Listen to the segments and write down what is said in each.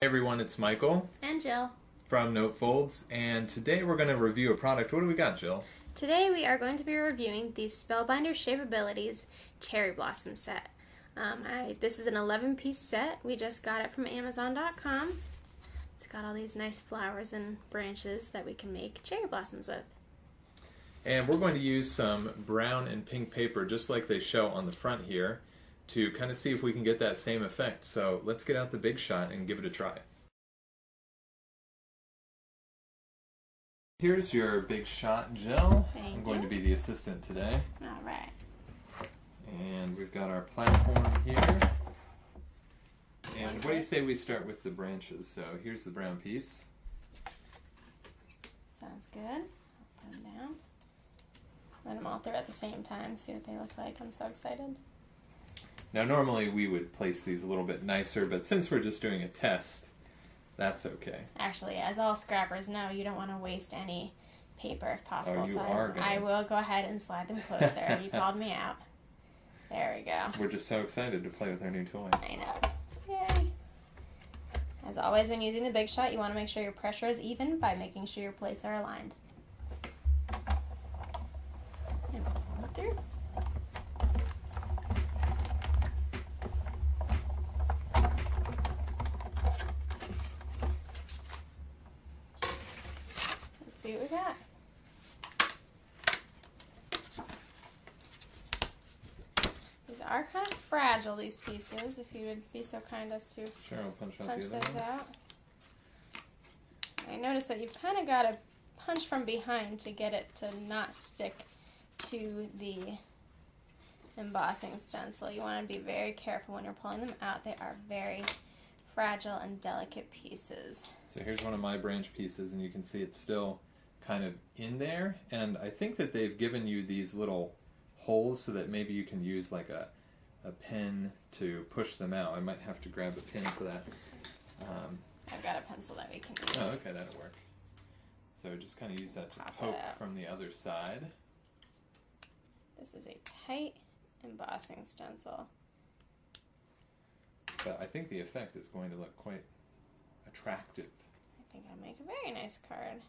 Hey everyone, it's Michael and Jill from Notefolds, and today we're going to review a product. What do we got, Jill? Today we are going to be reviewing the Spellbinders Shapeabilities Cherry Blossom set. This is an 11-piece set. We just got it from Amazon.com. It's got all these nice flowers and branches that we can make cherry blossoms with. And we're going to use some brown and pink paper, just like they show on the front here, to kind of see if we can get that same effect. So let's get out the big shot and give it a try. Here's your big shot, Jill. Thank I'm going you. to be the assistant today. All right. And we've got our platform here. And what do you say we start with the branches? So here's the brown piece. Sounds good. I'll put them down. Run them all through at the same time, see what they look like. I'm so excited. Now normally we would place these a little bit nicer, but since we're just doing a test, that's okay. Actually, as all scrappers know, you don't want to waste any paper if possible. Oh, you so are gonna. I will go ahead and slide them closer. You called me out. There we go. We're just so excited to play with our new toy. I know. Yay. As always, when using the big shot, you want to make sure your pressure is even by making sure your plates are aligned. And pull it through. Let's see what we got. These are kind of fragile, these pieces, if you would be so kind as to Sure, I'll punch out punch the other those ones. out. I noticed that you've kind of got to punch from behind to get it to not stick to the embossing stencil. You want to be very careful when you're pulling them out. They are very fragile and delicate pieces. So here's one of my branch pieces, and you can see it's still kind of in there. And I think that they've given you these little holes so that maybe you can use like a pen to push them out. I might have to grab a pin for that. I've got a pencil that we can use. Oh, okay, that'll work. So just kind of use that to poke from the other side. This is a tight embossing stencil. But I think the effect is going to look quite attractive. I think it'll make a very nice card.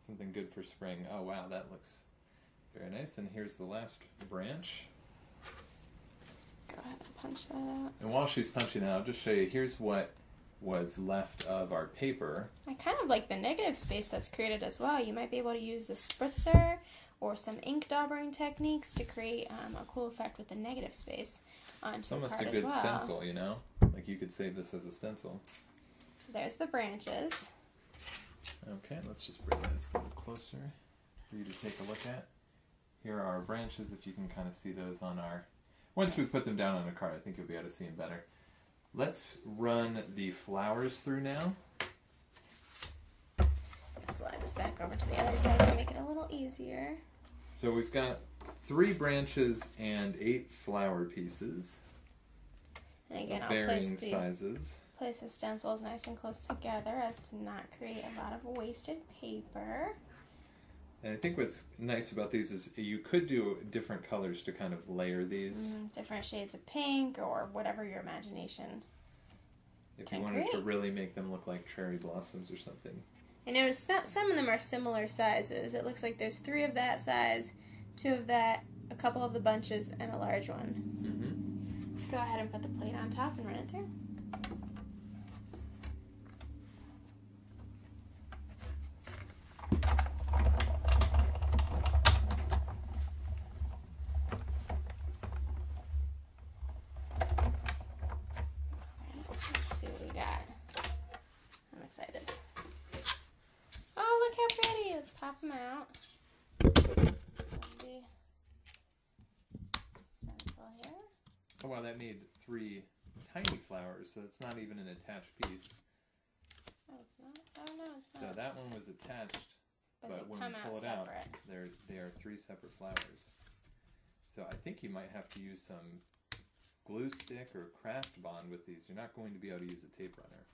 Something good for spring. Oh wow, that looks very nice. And here's the last branch. Go ahead and punch that out. And while she's punching that, I'll just show you, here's what was left of our paper. I kind of like the negative space that's created as well. You might be able to use a spritzer or some ink daubering techniques to create a cool effect with the negative space onto the card as well. It's almost a good stencil, you know? Like you could save this as a stencil. There's the branches. Okay, let's just bring this a little closer for you to take a look at. Here are our branches, if you can kind of see those on our... Once we put them down on a card, I think you'll be able to see them better. Let's run the flowers through now. Slide this back over to the other side to make it a little easier. So we've got 3 branches and 8 flower pieces. And again, of I'll varying sizes. place the stencils nice and close together as to not create a lot of wasted paper. And I think what's nice about these is you could do different colors to kind of layer these. Different shades of pink or whatever your imagination If you wanted to really make them look like cherry blossoms or something. I noticed that some of them are similar sizes. It looks like there's 3 of that size, 2 of that, a couple of the bunches, and a large one. Mm-hmm. Let's go ahead and put the plate on top and run it through. Let's see what we got. I'm excited. Oh, look how pretty! Let's pop them out. The stencil here. Oh wow, that made 3 tiny flowers, so it's not even an attached piece. Oh, it's not? Oh, no, it's not. So that one was attached, but when we pull it out, they are 3 separate flowers. So I think you might have to use some glue stick or craft bond with these. You're not going to be able to use a tape runner.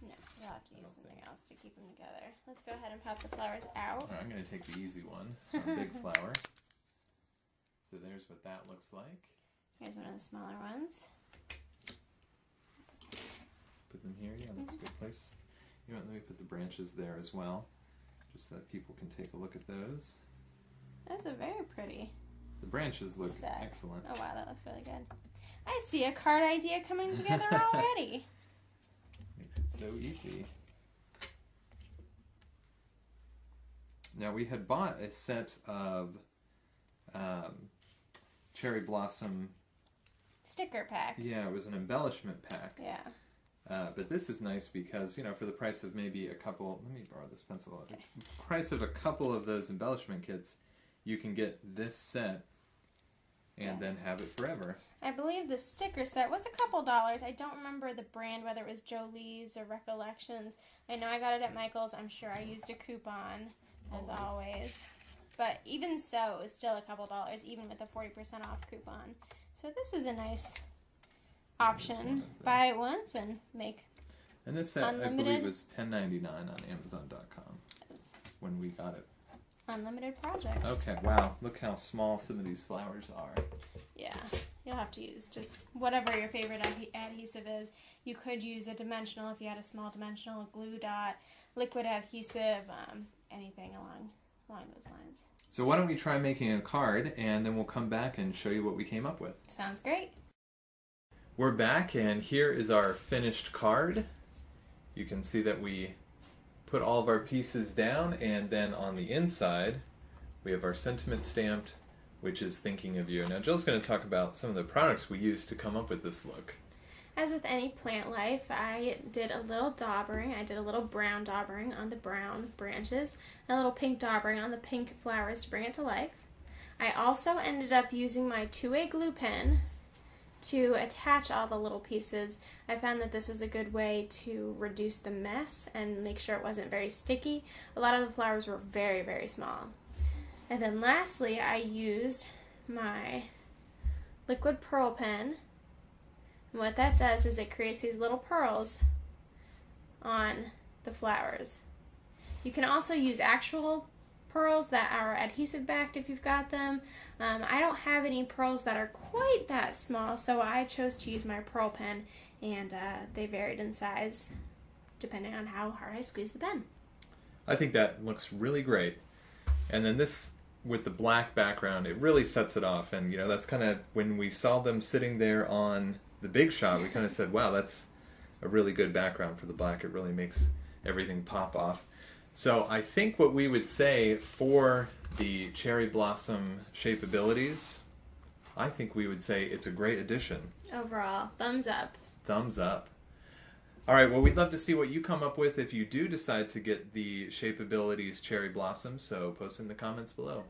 No, you'll have to use something else to keep them together. Let's go ahead and pop the flowers out. All right, I'm going to take the easy one, our big flower. So there's what that looks like. Here's one of the smaller ones. Put them here, yeah, let's place. You know what, let me put the branches there as well, just so that people can take a look at those. That's a very pretty The branches look set. excellent. Oh wow, that looks really good. I see a card idea coming together already. Makes it so easy. Now we had bought a set of cherry blossom Sticker pack. Yeah, it was an embellishment pack. Yeah. But this is nice because, you know, for the price of maybe a couple, let me borrow this pencil. Okay. The price of a couple of those embellishment kits, you can get this set and then have it forever. I believe the sticker set was a couple dollars. I don't remember the brand, whether it was Jolie's or Recollections. I know I got it at Michael's. I'm sure I used a coupon, as always. But even so, it was still a couple dollars, even with a 40% off coupon. So this is a nice option. Buy it once and make And this set, unlimited. I believe, was $10.99 on Amazon.com when we got it. Unlimited projects. Okay, wow. Look how small some of these flowers are. Yeah, you'll have to use just whatever your favorite adhesive is. You could use a dimensional if you had a small dimensional, a glue dot, liquid adhesive, anything along those lines. So why don't we try making a card, and then we'll come back and show you what we came up with. Sounds great. We're back, and here is our finished card. You can see that we put all of our pieces down, and then on the inside we have our sentiment stamped, which is thinking of you. Now Jill's going to talk about some of the products we used to come up with this look. As with any plant life, I did a little daubering. I did a little brown daubering on the brown branches, and a little pink daubering on the pink flowers to bring it to life. I also ended up using my 2-way glue pen to attach all the little pieces. I found that this was a good way to reduce the mess and make sure it wasn't very sticky. A lot of the flowers were very, very small. And then lastly, I used my liquid pearl pen. And what that does is it creates these little pearls on the flowers. You can also use actual pearls that are adhesive backed if you've got them. I don't have any pearls that are quite that small, so I chose to use my pearl pen, and they varied in size depending on how hard I squeeze the pen. I think that looks really great. And then this, with the black background, it really sets it off. And, you know, that's kind of, when we saw them sitting there on the big shot, we kind of said, wow, that's a really good background for the black. It really makes everything pop off. So I think what we would say for the Cherry Blossom Shapeabilities, I think we would say it's a great addition. Overall, thumbs up. Thumbs up. All right, well, we'd love to see what you come up with if you do decide to get the Shapeabilities Cherry Blossom, so post in the comments below.